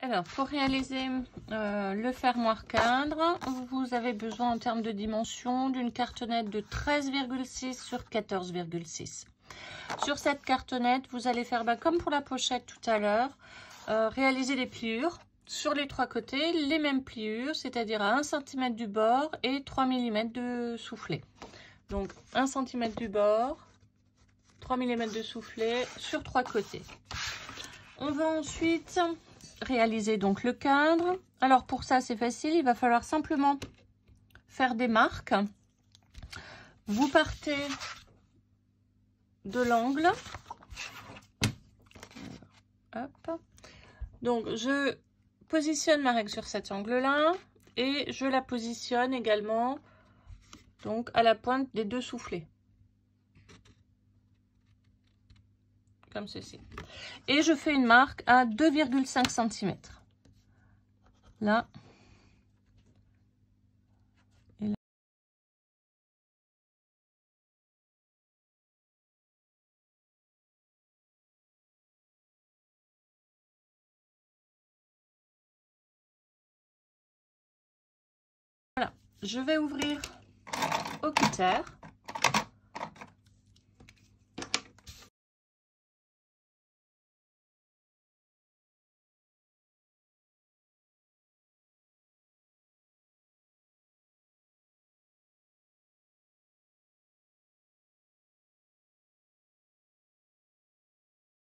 Alors, pour réaliser le fermoir cadre, vous avez besoin en termes de dimension d'une cartonnette de 13,6 sur 14,6. Sur cette cartonnette, vous allez faire comme pour la pochette tout à l'heure, réaliser des pliures sur les trois côtés, les mêmes pliures, c'est-à-dire à 1 cm du bord et 3 mm de soufflet. Donc 1 cm du bord, 3 mm de soufflet sur trois côtés. On va ensuite réaliser donc le cadre. Alors pour ça c'est facile, il va falloir simplement faire des marques. Vous partez de l'angle. Hop. Donc je positionne ma règle sur cet angle là et je la positionne également donc à la pointe des deux soufflets. Comme ceci. Et je fais une marque à 2,5 cm. Là. Et là. Voilà. Je vais ouvrir au cutter.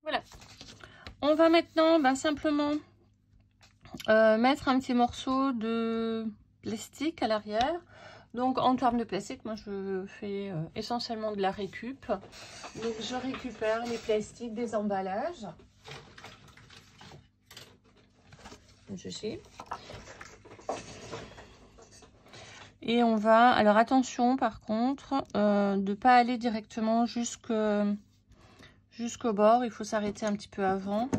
Voilà. On va maintenant simplement mettre un petit morceau de plastique à l'arrière. Donc en termes de plastique, moi je fais essentiellement de la récup. Donc je récupère les plastiques des emballages. Ceci. Et on va, alors attention par contre, de ne pas aller directement jusqu'au bord. Il faut s'arrêter un petit peu avant.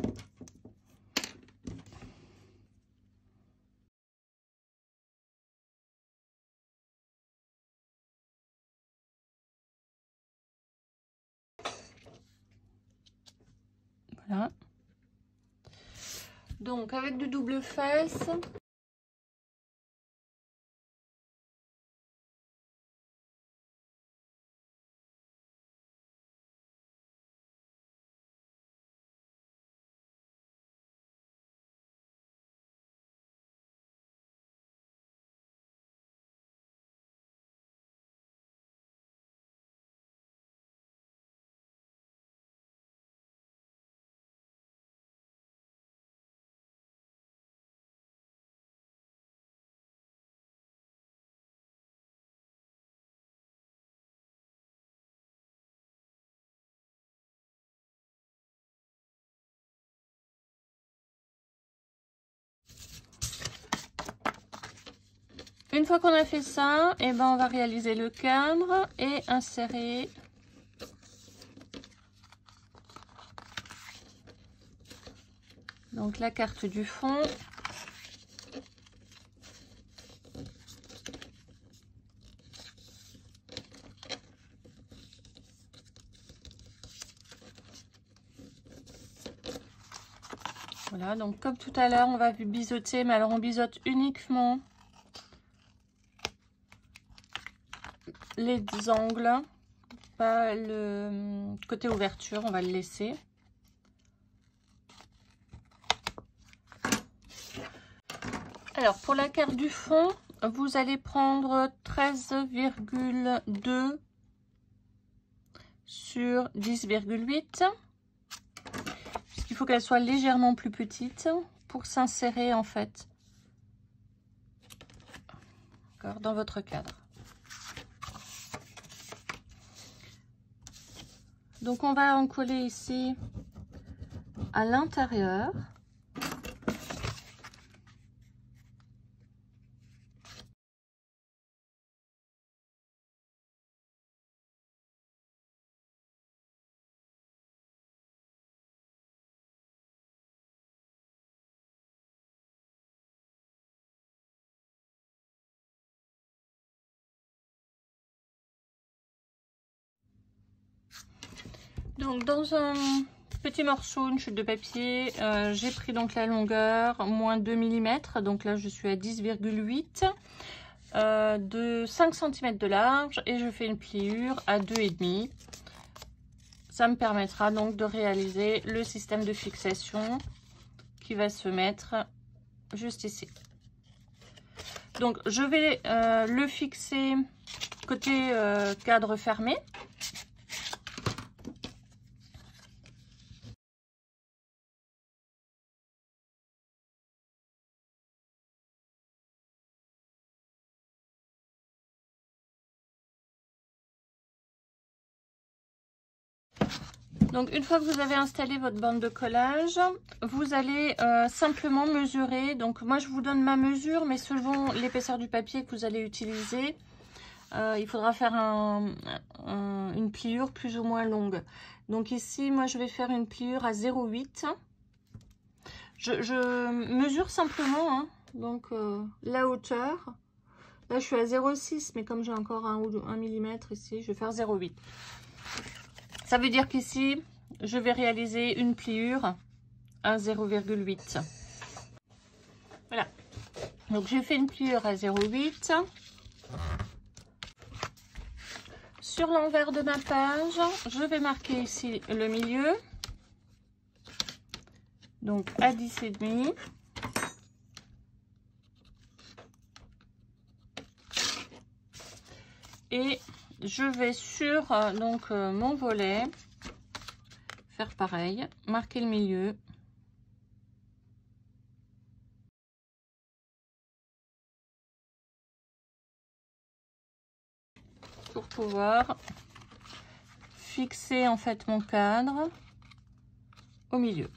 Voilà. Donc avec du double face. Une fois qu'on a fait ça, et on va réaliser le cadre et insérer donc la carte du fond. Voilà, donc comme tout à l'heure, on va biseauter, mais alors on biseaute uniquement les angles, pas le côté ouverture, on va le laisser. Alors pour la carte du fond, vous allez prendre 13,2 sur 10,8. Il faut qu'elle soit légèrement plus petite pour s'insérer en fait dans votre cadre. Donc on va en coller ici à l'intérieur. Donc dans un petit morceau, une chute de papier. J'ai pris donc la longueur, moins 2 mm. Donc là, je suis à 10,8 de 5 cm de large. Et je fais une pliure à 2,5. Ça me permettra donc de réaliser le système de fixation qui va se mettre juste ici. Donc, je vais le fixer côté cadre fermé. Donc, une fois que vous avez installé votre bande de collage, vous allez simplement mesurer. Donc, moi, je vous donne ma mesure, mais selon l'épaisseur du papier que vous allez utiliser, il faudra faire une pliure plus ou moins longue. Donc, ici, moi, je vais faire une pliure à 0,8. Je mesure simplement, hein, donc la hauteur. Là, je suis à 0,6, mais comme j'ai encore 1 mm ici, je vais faire 0,8. Ça veut dire qu'ici, je vais réaliser une pliure à 0,8. Voilà. Donc, j'ai fait une pliure à 0,8. Sur l'envers de ma page, je vais marquer ici le milieu. Donc, à 10,5. Et je vais sur mon volet faire pareil, marquer le milieu. Pour pouvoir fixer en fait mon cadre au milieu.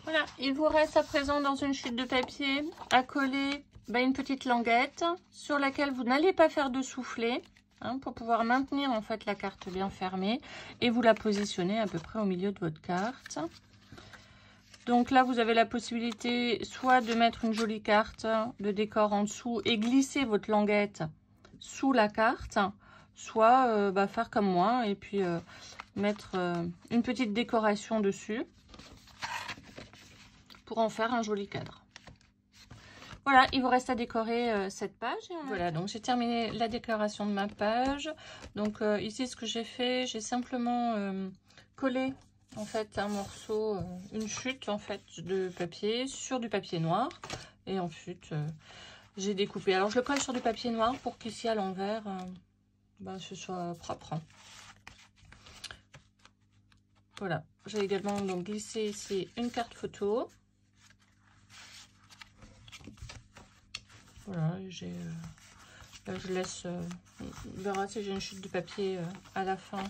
Voilà, il vous reste à présent dans une chute de papier à coller une petite languette sur laquelle vous n'allez pas faire de soufflet, hein, pour pouvoir maintenir en fait la carte bien fermée, et vous la positionnez à peu près au milieu de votre carte. Donc là, vous avez la possibilité soit de mettre une jolie carte de décor en dessous et glisser votre languette sous la carte, soit faire comme moi et puis mettre une petite décoration dessus pour en faire un joli cadre. Voilà, il vous reste à décorer cette page. Voilà, donc j'ai terminé la décoration de ma page. Donc ici, ce que j'ai fait, j'ai simplement collé en fait un morceau, une chute en fait de papier sur du papier noir. Et ensuite, j'ai découpé. Alors, je le colle sur du papier noir pour qu'ici à l'envers, ce soit propre. Voilà, j'ai également donc glissé ici une carte photo. Voilà, là je laisse, on verra si j'ai une chute de papier à la fin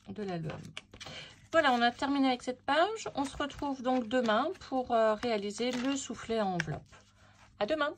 de l'album. Voilà, on a terminé avec cette page. On se retrouve donc demain pour réaliser le soufflet à enveloppe. À demain!